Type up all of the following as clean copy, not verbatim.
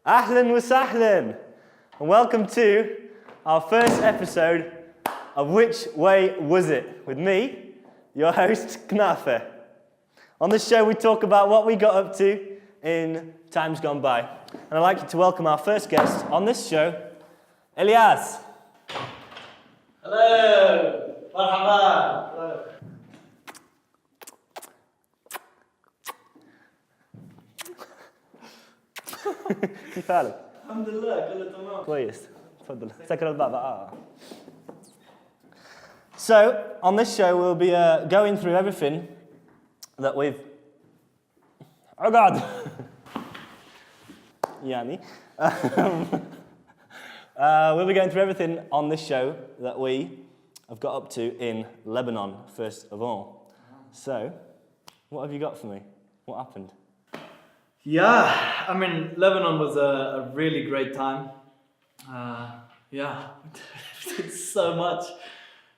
Ahlan wa sahlan, and welcome to our first episode of Which Way Was It? With me, your host, Knafe. On this show, we talk about what we got up to in times gone by. And I'd like to welcome our first guest on this show, Elias. Hello, marhaba. Hello. كيف حالك؟ الحمد لله كله تمام. كويس. تفضل. سكر الباب. So, on this show, we'll be going through everything that we've... Oh, God! Yani. We'll be going through everything on this show that we have got up to in Lebanon, first of all. So, what have you got for me? What happened? Yeah, I mean, Lebanon was a really great time. Yeah, did so much.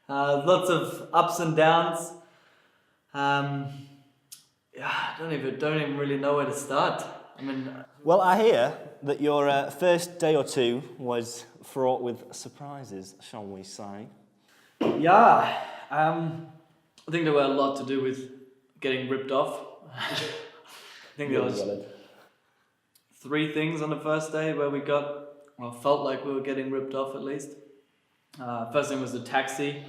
Lots of ups and downs. Yeah, I don't even really know where to start. I mean, Well, I hear that your first day or two was fraught with surprises, shall we say? yeah, I think there were a lot to do with getting ripped off. I think there was 3 things on the first day where we felt like we were getting ripped off at least. First thing was the taxi.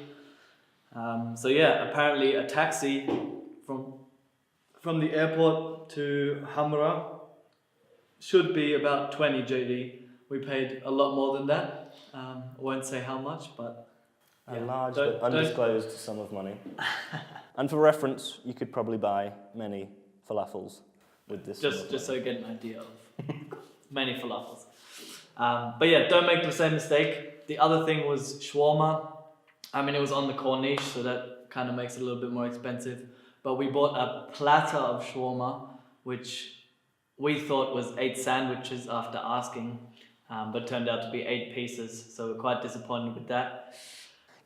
So yeah, apparently a taxi from the airport to Hamra should be about 20 JD. We paid a lot more than that. I won't say how much, but A large but undisclosed sum of money. And for reference, you could probably buy many falafels with this. just so you get an idea of many falafels. But yeah, don't make the same mistake. The other thing was shawarma. I mean, it was on the Corniche, so that kind of makes it a little bit more expensive. But we bought a platter of shawarma, which we thought was 8 sandwiches after asking, but turned out to be 8 pieces. So we're quite disappointed with that.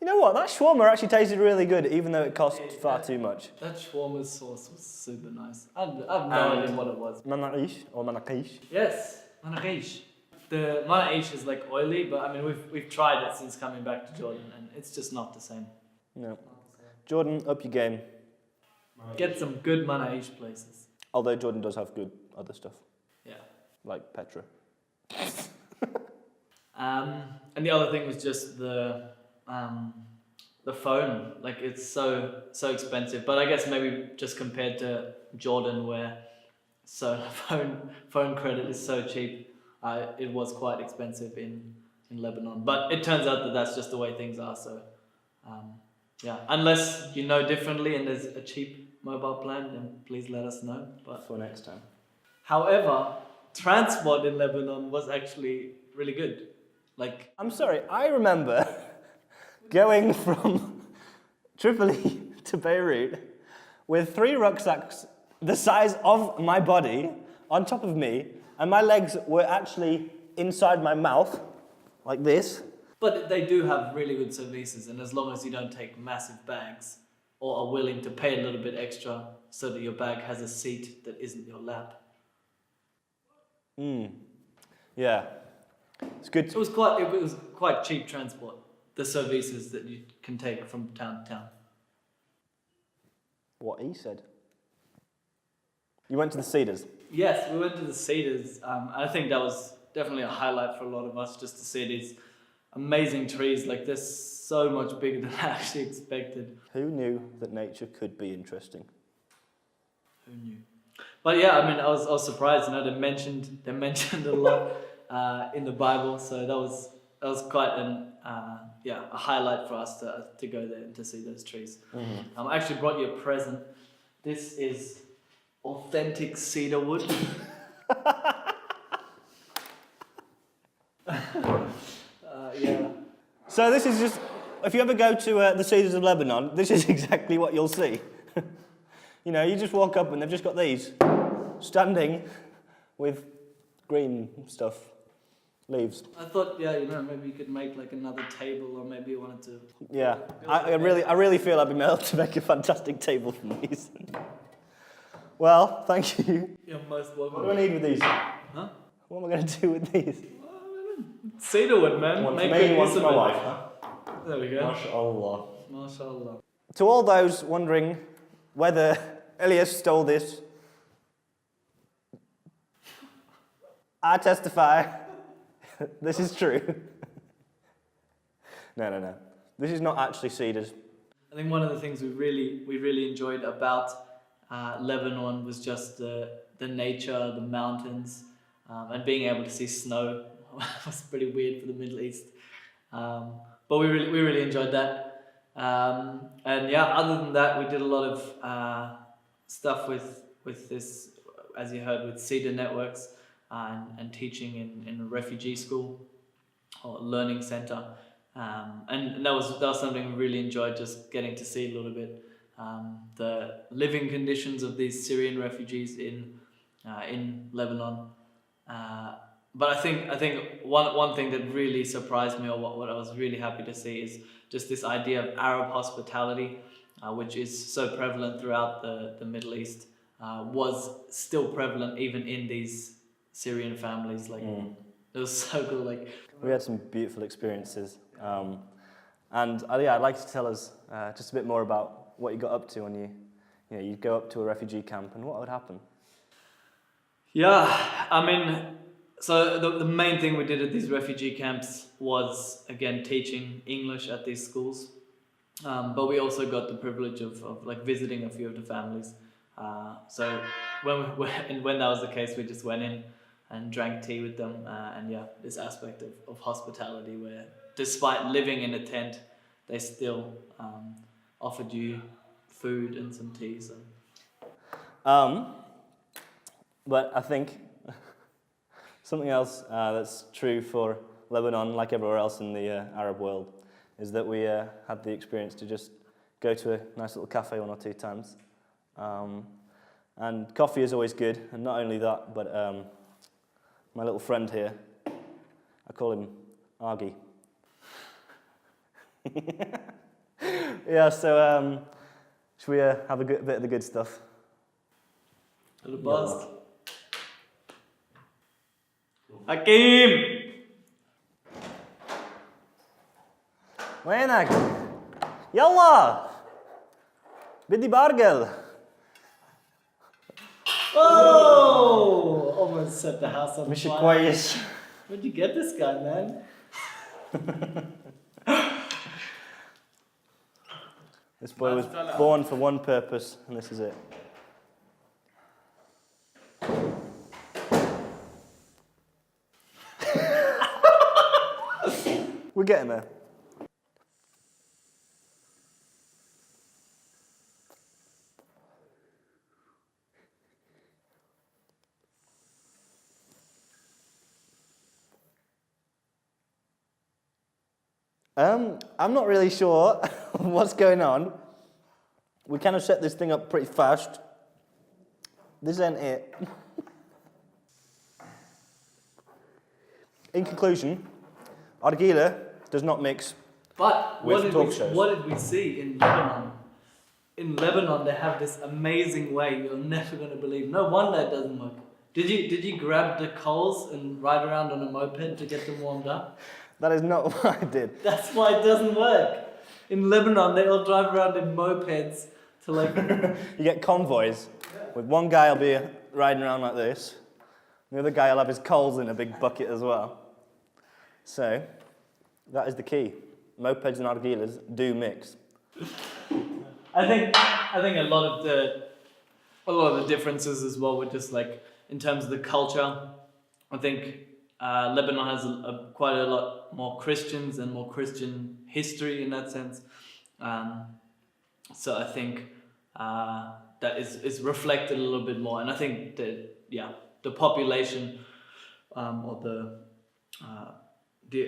You know what? That shawarma actually tasted really good, even though it cost far too much. That shawarma sauce was super nice. I have no idea what it was. Manaqish or manaqish? Yes, manaqish. The manaqish is like oily, but I mean we've tried it since coming back to Jordan, and it's just not the same. No. Jordan, up your game. Get some good manaqish places. Although Jordan does have good other stuff, Yeah. like Petra. And the other thing was just the phone. Like it's so expensive, but I guess maybe just compared to Jordan, where phone credit is so cheap. It was quite expensive in Lebanon, but it turns out that that's just the way things are. So, yeah, unless you know differently and there's a cheap mobile plan, then please let us know. But For next time. however, transport in Lebanon was actually really good. Like, I'm sorry, I remember going from Tripoli to Beirut with 3 rucksacks the size of my body on top of me, and my legs were actually inside my mouth, like this. but they do have really good services, and as long as you don't take massive bags or are willing to pay a little bit extra so that your bag has a seat that isn't your lap. Yeah. It's good. It was quite cheap transport, the services that you can take from town to town. What he said. You went to the Cedars. Yes, we went to the Cedars. I think that was definitely a highlight for a lot of us, just to see these amazing trees. Like, they're so much bigger than I actually expected. Who knew that nature could be interesting? Who knew? But yeah, I mean, I was surprised. You know, they mentioned a lot in the Bible, so that was quite a highlight for us to go there and to see those trees. Mm-hmm. I actually brought you a present. This is authentic cedar wood. Yeah. So this is just, if you ever go to the Cedars of Lebanon, this is exactly what you'll see. You know, you just walk up and they've just got these, standing with green stuff, leaves. I thought, maybe you could make like another table, or maybe you wanted to. Yeah, I really feel I've been able to make a fantastic table from these. Well, thank you. You're most welcome. What do I need with these? Huh? What am I going to do with these? Cedarwood, man. One for Make me, good one use for of my it. wife, huh? There we go. MashaAllah. MashaAllah. To all those wondering whether Elias stole this, I testify this is true. No. This is not actually cedars. I think one of the things we really enjoyed about Lebanon was just the nature, the mountains, and being able to see snow was pretty weird for the Middle East. But we really enjoyed that. And yeah, other than that, we did a lot of stuff with this, as you heard, with Cedar Networks and teaching in a refugee school or learning center. And that was something we really enjoyed, just getting to see a little bit the living conditions of these Syrian refugees in Lebanon. But I think one thing that really surprised me, or what I was really happy to see, is just this idea of Arab hospitality, which is so prevalent throughout the Middle East, was still prevalent even in these Syrian families. Like it was so cool. Like we had some beautiful experiences, and I'd like to tell us just a bit more about what you got up to when you'd go up to a refugee camp, and what would happen. Yeah, I mean, so the main thing we did at these refugee camps was, again, teaching English at these schools. But we also got the privilege of like visiting a few of the families. So when that was the case, we just went in and drank tea with them. And yeah, this aspect of hospitality where despite living in a tent, they still offered you food and some tea. So. But I think something else that's true for Lebanon, like everywhere else in the Arab world, is that we had the experience to just go to a nice little cafe one or two times. And coffee is always good, and not only that, but my little friend here, I call him Argy. Yeah, so should we have a bit of the good stuff? A little buzz. Hakim! وينك؟ يلا بدي برجل. Oh! Almost set the house on مش fire. كويس. Where'd you get this guy, man? This boy was born for one purpose, and this is it. We're getting there. I'm not really sure what's going on. We kind of set this thing up pretty fast. This ain't it. In conclusion, argila does not mix But with talk shows. what did we see in Lebanon? In Lebanon, they have this amazing way you're never going to believe. No wonder it doesn't work. Did you grab the coals and ride around on a moped to get them warmed up? That is not what I did. That's why it doesn't work. In Lebanon, they all drive around in mopeds to like... You get convoys. With one guy will be riding around like this. The other guy will have his coals in a big bucket as well. So, that is the key. Mopeds and argilas do mix. I think a lot of the differences as well were just like in terms of the culture. I think Lebanon has quite a lot more Christians and more Christian history in that sense. So I think that is reflected a little bit more, and I think that the population or the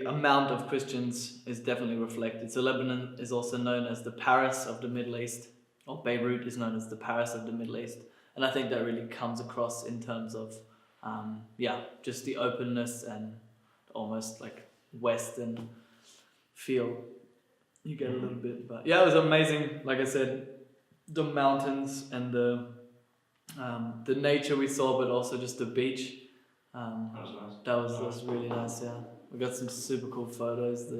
amount of Christians is definitely reflected. So Lebanon is also known as the Paris of the Middle East, or Beirut is known as the Paris of the Middle East. And I think that really comes across in terms of, just the openness and almost like Western feel you get a little bit. But yeah, it was amazing. Like I said, the mountains and the nature we saw, but also just the beach. That was really nice. Yeah, we got some super cool photos.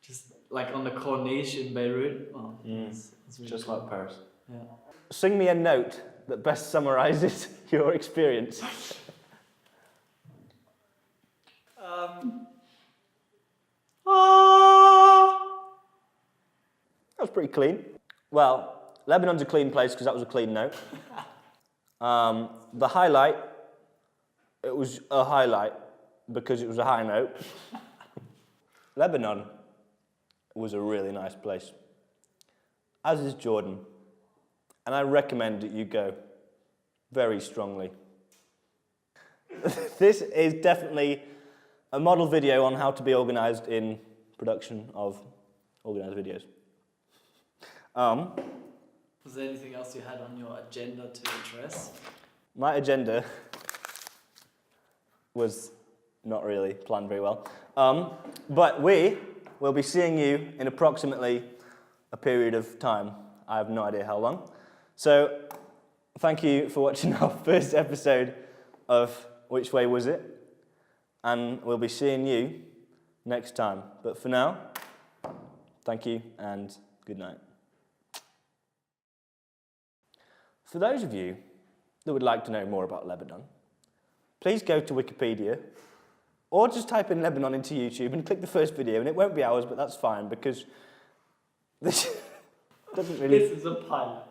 Just like on the Corniche in Beirut. Oh, it's really Just cool. like Paris. Yeah. Sing me a note that best summarises your experience. That was pretty clean. Well, Lebanon's a clean place because that was a clean note. The highlight, it was a highlight because it was a high note. Lebanon was a really nice place, as is Jordan. And I recommend that you go very strongly. This is definitely a model video on how to be organised in production of organised videos. Was there anything else you had on your agenda to address? My agenda was not really planned very well. But we will be seeing you in approximately a period of time. I have no idea how long. So, thank you for watching our first episode of Which Way Was It? And we'll be seeing you next time. But for now, thank you and good night. For those of you that would like to know more about Lebanon, please go to Wikipedia or just type in Lebanon into YouTube and click the first video, and it won't be ours, but that's fine because this doesn't really... This is a pilot.